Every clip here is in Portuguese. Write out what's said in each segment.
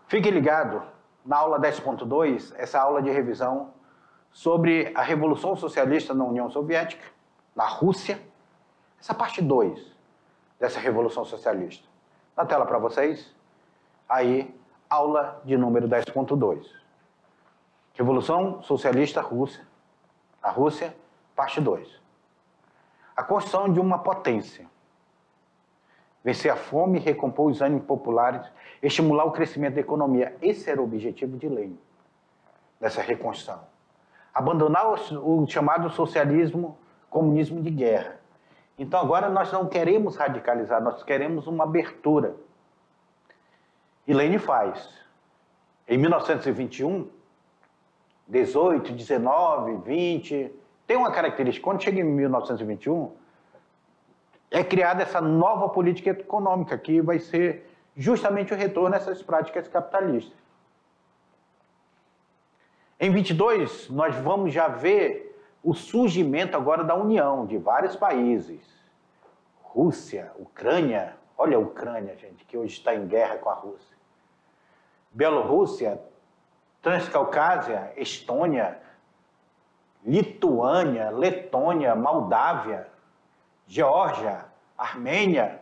Fique ligado na aula 10.2, essa aula de revisão sobre a Revolução Socialista na União Soviética, na Rússia, essa parte 2 dessa Revolução Socialista. Na tela para vocês, aí, aula de número 10.2. Revolução Socialista Rússia, a Rússia, parte 2. A construção de uma potência. Vencer a fome, recompor os ânimos populares, estimular o crescimento da economia. Esse era o objetivo de Lenin, dessa reconstrução. Abandonar o chamado socialismo, comunismo de guerra. Então agora nós não queremos radicalizar, nós queremos uma abertura. E Lenin faz. Em 1921, 18, 19, 20, tem uma característica, quando chega em 1921, é criada essa nova política econômica, que vai ser justamente o retorno a essas práticas capitalistas. Em 22, nós vamos já ver o surgimento agora da união de vários países. Rússia, Ucrânia, olha a Ucrânia, gente, que hoje está em guerra com a Rússia. Bielorrússia, Transcaucásia, Estônia, Lituânia, Letônia, Moldávia, Geórgia, Armênia,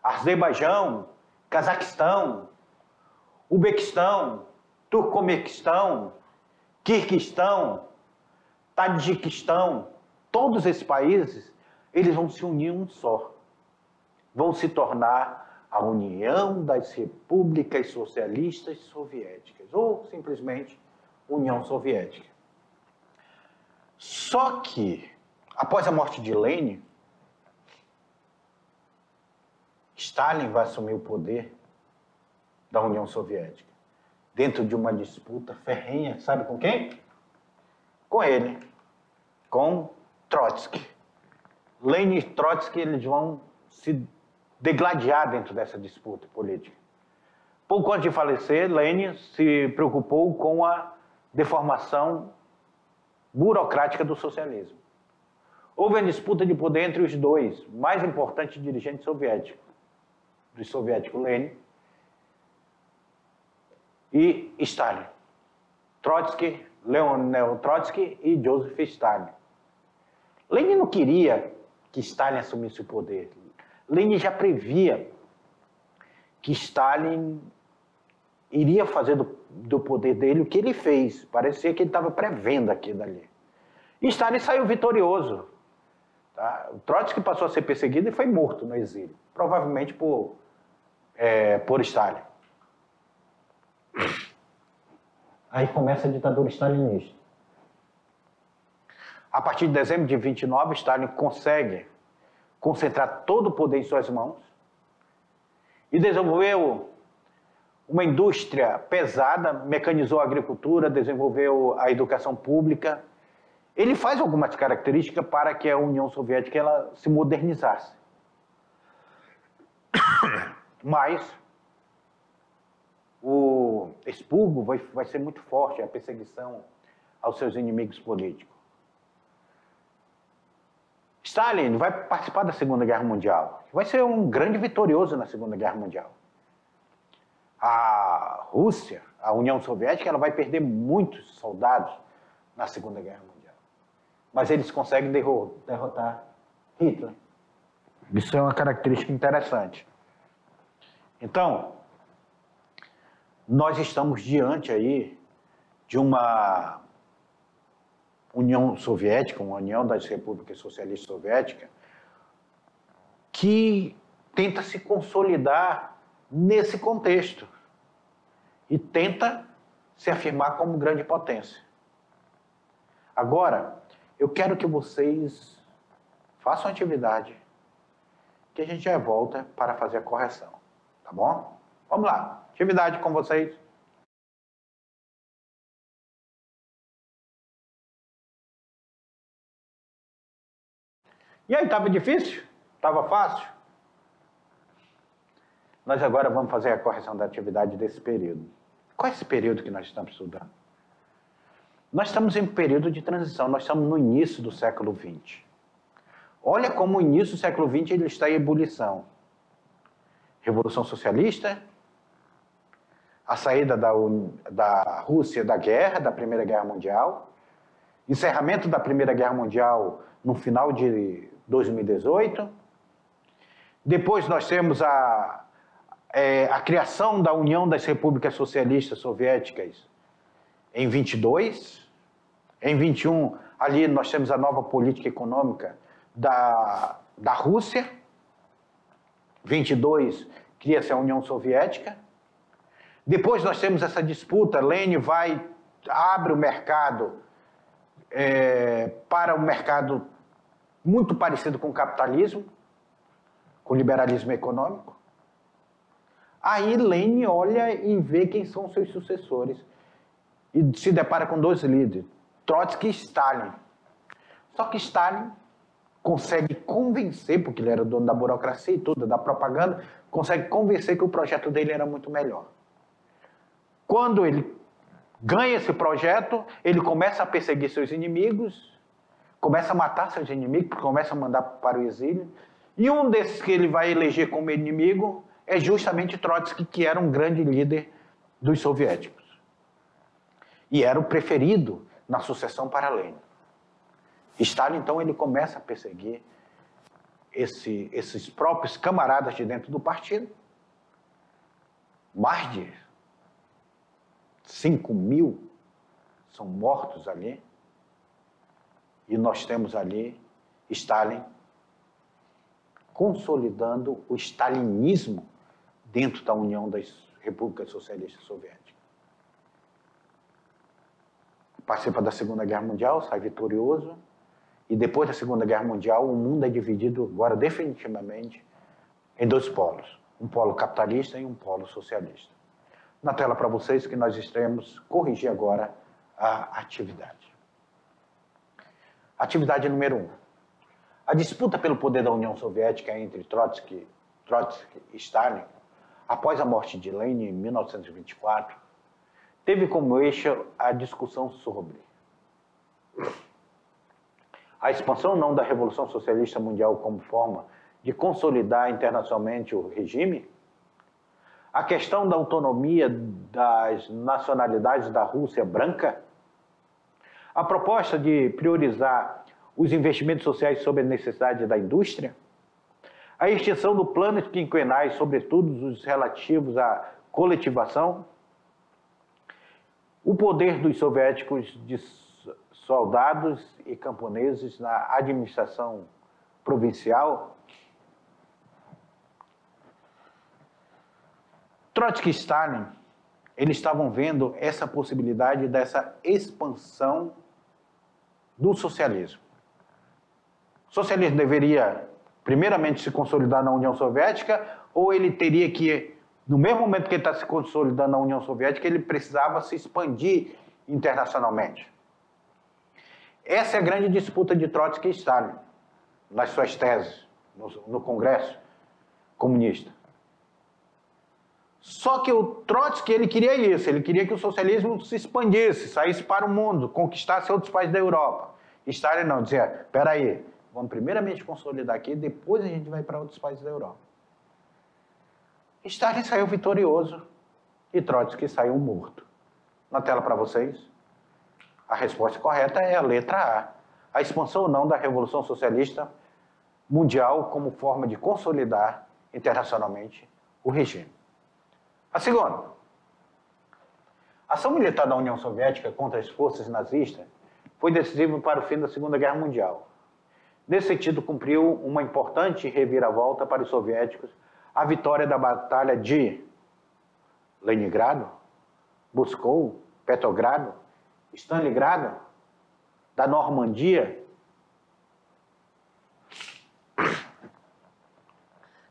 Azerbaijão, Cazaquistão, Uzbequistão, Turcomequistão, Quirguistão, Tadjiquistão, todos esses países, eles vão se unir em um só. Vão se tornar a União das Repúblicas Socialistas Soviéticas, ou simplesmente União Soviética. Só que, após a morte de Lenin, Stalin vai assumir o poder da União Soviética, dentro de uma disputa ferrenha, sabe com quem? Com ele, com Trotsky. Lenin e Trotsky, eles vão se degladiar dentro dessa disputa política. Pouco antes de falecer, Lenin se preocupou com a deformação burocrática do socialismo. Houve uma disputa de poder entre os dois mais importantes dirigentes soviéticos, do soviético Lenin e Stalin. Trotsky, Leonel Trotsky e Joseph Stalin. Lenin não queria que Stalin assumisse o poder. Lenin já previa que Stalin iria fazer do poder dele o que ele fez. Parecia que ele estava prevendo aquilo ali. E Stalin saiu vitorioso. Tá? O Trotsky passou a ser perseguido e foi morto no exílio. Provavelmente por Stalin. Aí começa a ditadura stalinista. A partir de dezembro de 29, Stalin consegue concentrar todo o poder em suas mãos e desenvolveu uma indústria pesada, mecanizou a agricultura, desenvolveu a educação pública. Ele faz algumas características para que a União Soviética ela se modernizasse. Mas o expurgo vai ser muito forte, a perseguição aos seus inimigos políticos. Stalin vai participar da Segunda Guerra Mundial. Vai ser um grande vitorioso na Segunda Guerra Mundial. A Rússia, a União Soviética, ela vai perder muitos soldados na Segunda Guerra Mundial. Mas eles conseguem derrotar Hitler. Isso é uma característica interessante. Então, nós estamos diante aí de uma União Soviética, uma União das Repúblicas Socialistas Soviéticas, que tenta se consolidar nesse contexto e tenta se afirmar como grande potência. Agora, eu quero que vocês façam atividade, que a gente já volta para fazer a correção, tá bom? Vamos lá, atividade com vocês. E aí, estava difícil? Estava fácil? Nós agora vamos fazer a correção da atividade desse período. Qual é esse período que nós estamos estudando? Nós estamos em um período de transição, nós estamos no início do século XX. Olha como o início do século XX ele está em ebulição. Revolução Socialista, a saída da Rússia da guerra, da Primeira Guerra Mundial, encerramento da Primeira Guerra Mundial no final de 2018. Depois nós temos a criação da União das Repúblicas Socialistas Soviéticas em 22. Em 21, ali nós temos a nova política econômica da Rússia. 22, cria-se a União Soviética. Depois nós temos essa disputa, Lenin abre o mercado para um mercado muito parecido com o capitalismo, com o liberalismo econômico. Aí Lenin olha e vê quem são seus sucessores e se depara com dois líderes, Trotsky e Stalin. Só que Stalin consegue convencer, porque ele era dono da burocracia e tudo, da propaganda, consegue convencer que o projeto dele era muito melhor. Quando ele ganha esse projeto, ele começa a perseguir seus inimigos, começa a matar seus inimigos, começa a mandar para o exílio, e um desses que ele vai eleger como inimigo é justamente Trotsky, que era um grande líder dos soviéticos. E era o preferido na sucessão para Lenin. Stalin, então, ele começa a perseguir esses próprios camaradas de dentro do partido. Mais de 5.000 são mortos ali. E nós temos ali Stalin consolidando o stalinismo dentro da União das Repúblicas Socialistas Soviéticas. Participa da Segunda Guerra Mundial, sai vitorioso. E depois da Segunda Guerra Mundial, o mundo é dividido agora definitivamente em dois polos. Um polo capitalista e um polo socialista. Na tela para vocês que nós iremos corrigir agora a atividade. Atividade número 1. A disputa pelo poder da União Soviética entre Trotsky e Stalin, após a morte de Lenin em 1924, teve como eixo a discussão sobre a expansão ou não da Revolução Socialista Mundial como forma de consolidar internacionalmente o regime, a questão da autonomia das nacionalidades da Rússia branca, a proposta de priorizar os investimentos sociais sobre a necessidade da indústria, a extinção do plano quinquenais, sobretudo os relativos à coletivação, o poder dos soviéticos de soldados e camponeses na administração provincial. Trotsky e Stalin, eles estavam vendo essa possibilidade dessa expansão do socialismo. O socialismo deveria, primeiramente, se consolidar na União Soviética, ou ele teria que, no mesmo momento que ele está se consolidando na União Soviética, ele precisava se expandir internacionalmente. Essa é a grande disputa de Trotsky e Stalin, nas suas teses, no Congresso comunista. Só que o Trotsky, ele queria isso, ele queria que o socialismo se expandisse, saísse para o mundo, conquistasse outros países da Europa. E Stalin não, dizia, espera aí, vamos primeiramente consolidar aqui, depois a gente vai para outros países da Europa. Stalin saiu vitorioso e Trotsky saiu morto. Na tela para vocês. A resposta correta é a letra A. A expansão ou não da Revolução Socialista Mundial como forma de consolidar internacionalmente o regime. A segunda. A ação militar da União Soviética contra as forças nazistas foi decisiva para o fim da Segunda Guerra Mundial. Nesse sentido, cumpriu uma importante reviravolta para os soviéticos a vitória da Batalha de Leningrado, Moscou, Petrogrado, Stalingrado, da Normandia.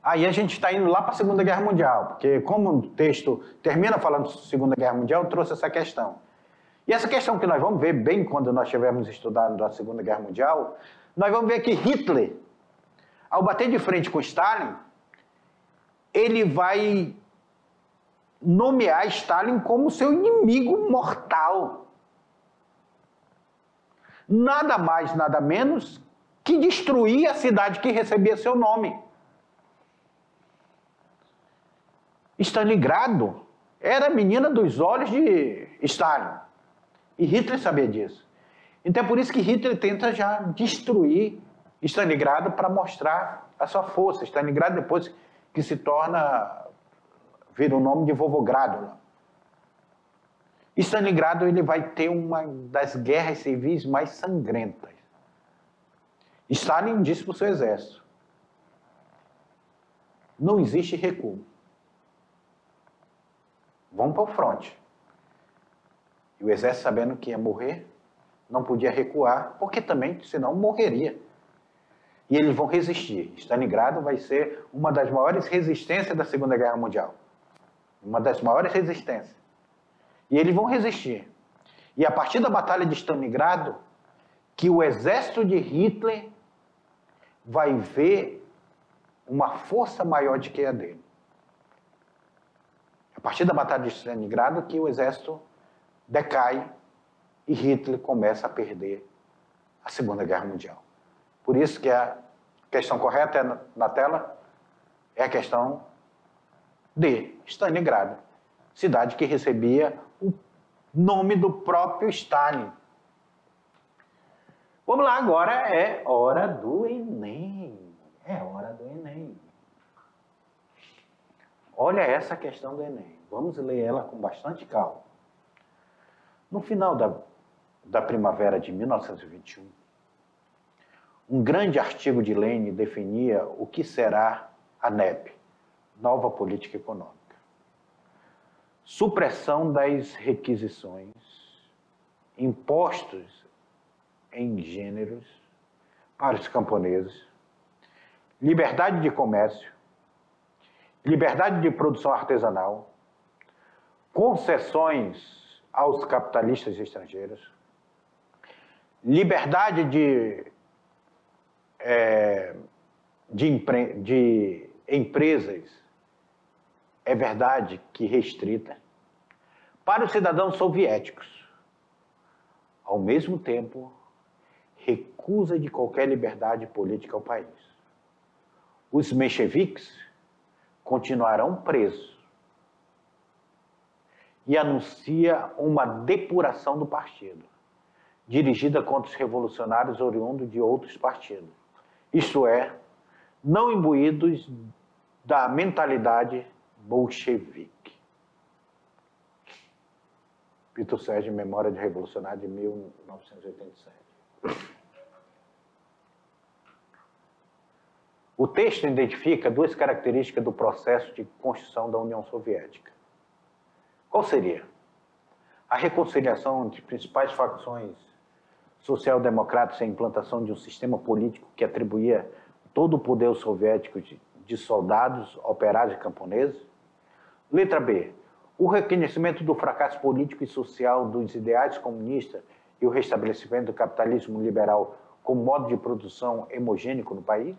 Aí a gente está indo lá para a Segunda Guerra Mundial, porque como o texto termina falando de Segunda Guerra Mundial, eu trouxe essa questão. E essa questão que nós vamos ver bem quando nós estivermos estudando a Segunda Guerra Mundial, nós vamos ver que Hitler, ao bater de frente com Stalin, ele vai nomear Stalin como seu inimigo mortal. Nada mais, nada menos que destruir a cidade que recebia seu nome. Stalingrado era a menina dos olhos de Stalin. E Hitler sabia disso. Então é por isso que Hitler tenta já destruir Stalingrado para mostrar a sua força. Stalingrado depois que se torna, vira o nome de Volgogrado. Stalingrado ele vai ter uma das guerras civis mais sangrentas. Stalin disse para o seu exército: não existe recuo. Vamos para o fronte. E o exército, sabendo que ia morrer, não podia recuar, porque também, senão, morreria. E eles vão resistir. Stalingrado vai ser uma das maiores resistências da Segunda Guerra Mundial. Uma das maiores resistências. E eles vão resistir. E a partir da Batalha de Stalingrado, que o exército de Hitler vai ver uma força maior do que a dele. A partir da Batalha de Stalingrado, que o exército decai e Hitler começa a perder a Segunda Guerra Mundial. Por isso que a questão correta na tela é a questão de Stalingrado, cidade que recebia o nome do próprio Stalin. Vamos lá, agora é hora do Enem. É hora do Enem. Olha essa questão do Enem. Vamos ler ela com bastante calma. No final da primavera de 1921, um grande artigo de Lenin definia o que será a NEP, Nova Política Econômica. Supressão das requisições, impostos em gêneros para os camponeses, liberdade de comércio, liberdade de produção artesanal, concessões aos capitalistas estrangeiros, liberdade de empresas, é verdade que restrita, para os cidadãos soviéticos. Ao mesmo tempo, recusa de qualquer liberdade política ao país. Os mencheviques continuarão presos e anuncia uma depuração do partido, dirigida contra os revolucionários oriundos de outros partidos, isto é, não imbuídos da mentalidade bolchevique. Vitor Sérgio, Memória de Revolucionário, de 1987. O texto identifica duas características do processo de construção da União Soviética. Qual seria? A reconciliação entre as principais facções social-democratas e a implantação de um sistema político que atribuía todo o poder soviético de soldados, operários e camponeses. Letra B. O reconhecimento do fracasso político e social dos ideais comunistas e o restabelecimento do capitalismo liberal como modo de produção homogêneo no país.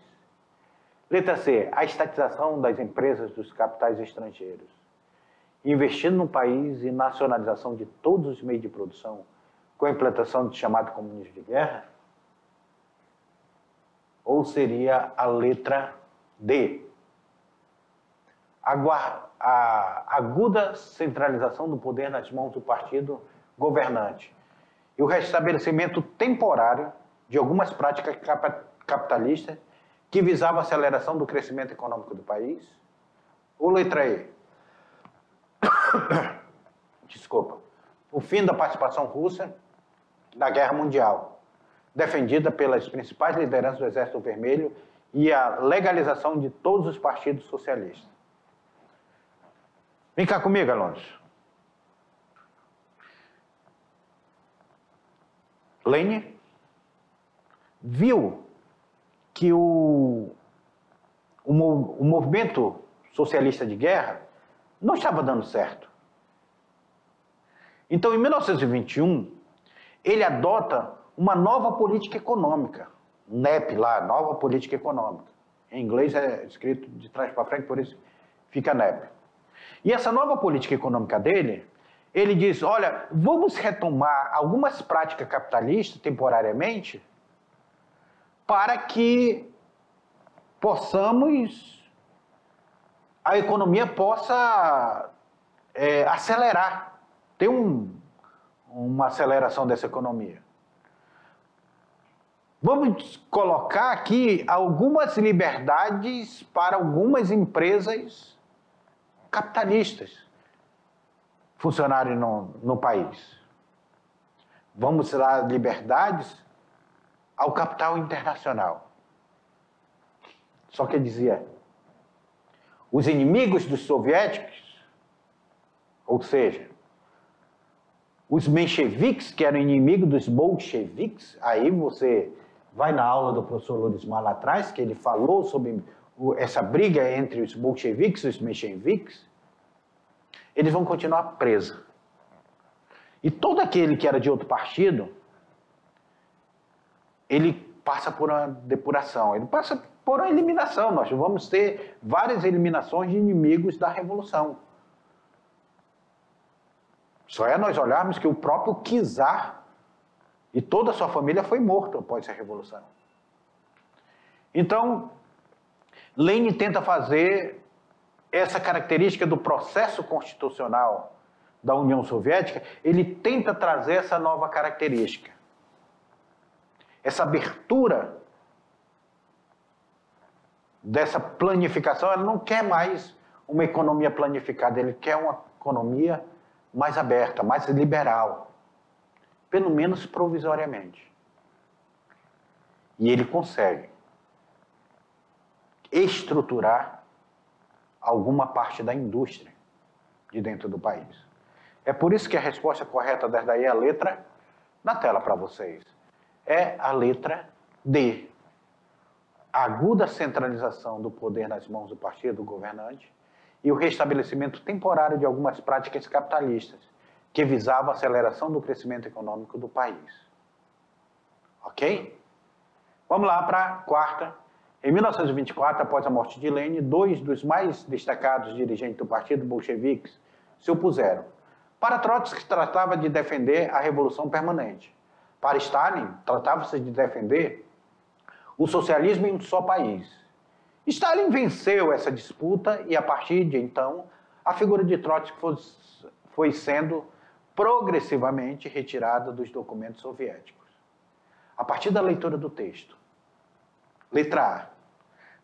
Letra C. A estatização das empresas dos capitais estrangeiros, investindo no país e nacionalização de todos os meios de produção, com a implantação do chamado comunismo de guerra? Ou seria a letra D? A aguda centralização do poder nas mãos do partido governante e o restabelecimento temporário de algumas práticas capitalistas que visavam a aceleração do crescimento econômico do país? Ou letra E? Desculpa. O fim da participação russa na Guerra Mundial, defendida pelas principais lideranças do Exército Vermelho e a legalização de todos os partidos socialistas. Vem cá comigo, alunos. Lenin viu que o movimento socialista de guerra não estava dando certo. Então, em 1921, ele adota uma nova política econômica, NEP lá, Nova Política Econômica. Em inglês é escrito de trás para frente, por isso fica NEP. E essa nova política econômica dele, ele diz, olha, vamos retomar algumas práticas capitalistas temporariamente para que a economia possa acelerar, ter uma aceleração dessa economia. Vamos colocar aqui algumas liberdades para algumas empresas capitalistas funcionarem no país. Vamos dar liberdades ao capital internacional. Só que dizia, os inimigos dos soviéticos, ou seja, os mencheviques, que eram inimigos dos bolcheviques, aí você vai na aula do professor Lorismar lá atrás, que ele falou sobre essa briga entre os bolcheviques e os mencheviques, eles vão continuar presos. E todo aquele que era de outro partido, ele passa por uma depuração, ele passa por uma eliminação. Nós vamos ter várias eliminações de inimigos da Revolução. Só é nós olharmos que o próprio czar e toda a sua família foi morto após a Revolução. Então, Lenin tenta fazer essa característica do processo constitucional da União Soviética, ele tenta trazer essa nova característica. Essa abertura dessa planificação, ele não quer mais uma economia planificada, ele quer uma economia mais aberta, mais liberal, pelo menos provisoriamente. E ele consegue estruturar alguma parte da indústria de dentro do país. É por isso que a resposta correta dessa daí é a letra na tela para vocês. É a letra D. A aguda centralização do poder nas mãos do partido governante e o restabelecimento temporário de algumas práticas capitalistas que visavam a aceleração do crescimento econômico do país. Ok? Vamos lá para a quarta. Em 1924, após a morte de Lenin, dois dos mais destacados dirigentes do partido bolcheviques se opuseram. Para Trotsky, tratava de defender a revolução permanente. Para Stalin, tratava-se de defender o socialismo em um só país. Stalin venceu essa disputa e, a partir de então, a figura de Trotsky foi sendo progressivamente retirada dos documentos soviéticos. A partir da leitura do texto. Letra A.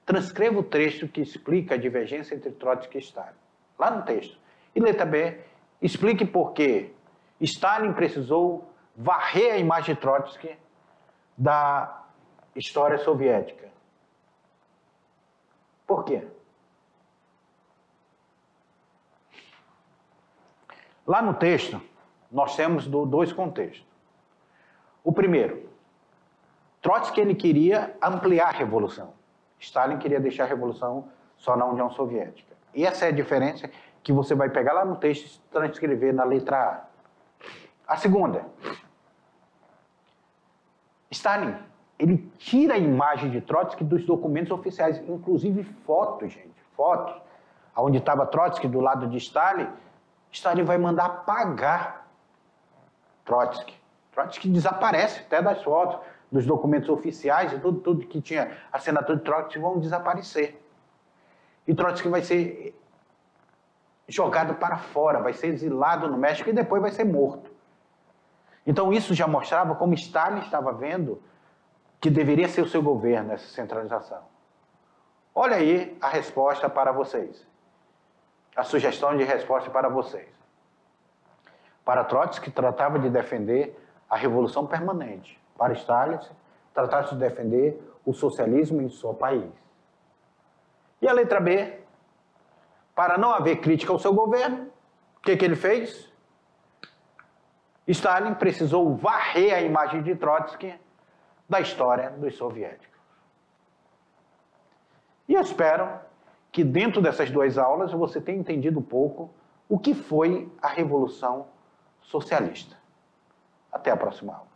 Transcreva o trecho que explica a divergência entre Trotsky e Stalin. Lá no texto. E letra B. Explique por que Stalin precisou varrer a imagem de Trotsky da história soviética. Por quê? Lá no texto, nós temos dois contextos. O primeiro, Trotsky ele queria ampliar a revolução. Stalin queria deixar a revolução só na União Soviética. E essa é a diferença que você vai pegar lá no texto e transcrever na letra A. A segunda, Stalin, ele tira a imagem de Trotsky dos documentos oficiais, inclusive fotos, gente, fotos. Onde estava Trotsky do lado de Stalin, Stalin vai mandar apagar Trotsky. Trotsky desaparece até das fotos, dos documentos oficiais, e tudo que tinha assinatura de Trotsky vão desaparecer. E Trotsky vai ser jogado para fora, vai ser exilado no México e depois vai ser morto. Então isso já mostrava como Stalin estava vendo que deveria ser o seu governo, essa centralização. Olha aí a resposta para vocês. A sugestão de resposta para vocês. Para Trotsky, tratava de defender a revolução permanente. Para Stalin, tratava de defender o socialismo em seu país. E a letra B, para não haver crítica ao seu governo, o que ele fez? Stalin precisou varrer a imagem de Trotsky da história dos soviéticos. E eu espero que dentro dessas duas aulas você tenha entendido um pouco o que foi a Revolução Socialista. Até a próxima aula.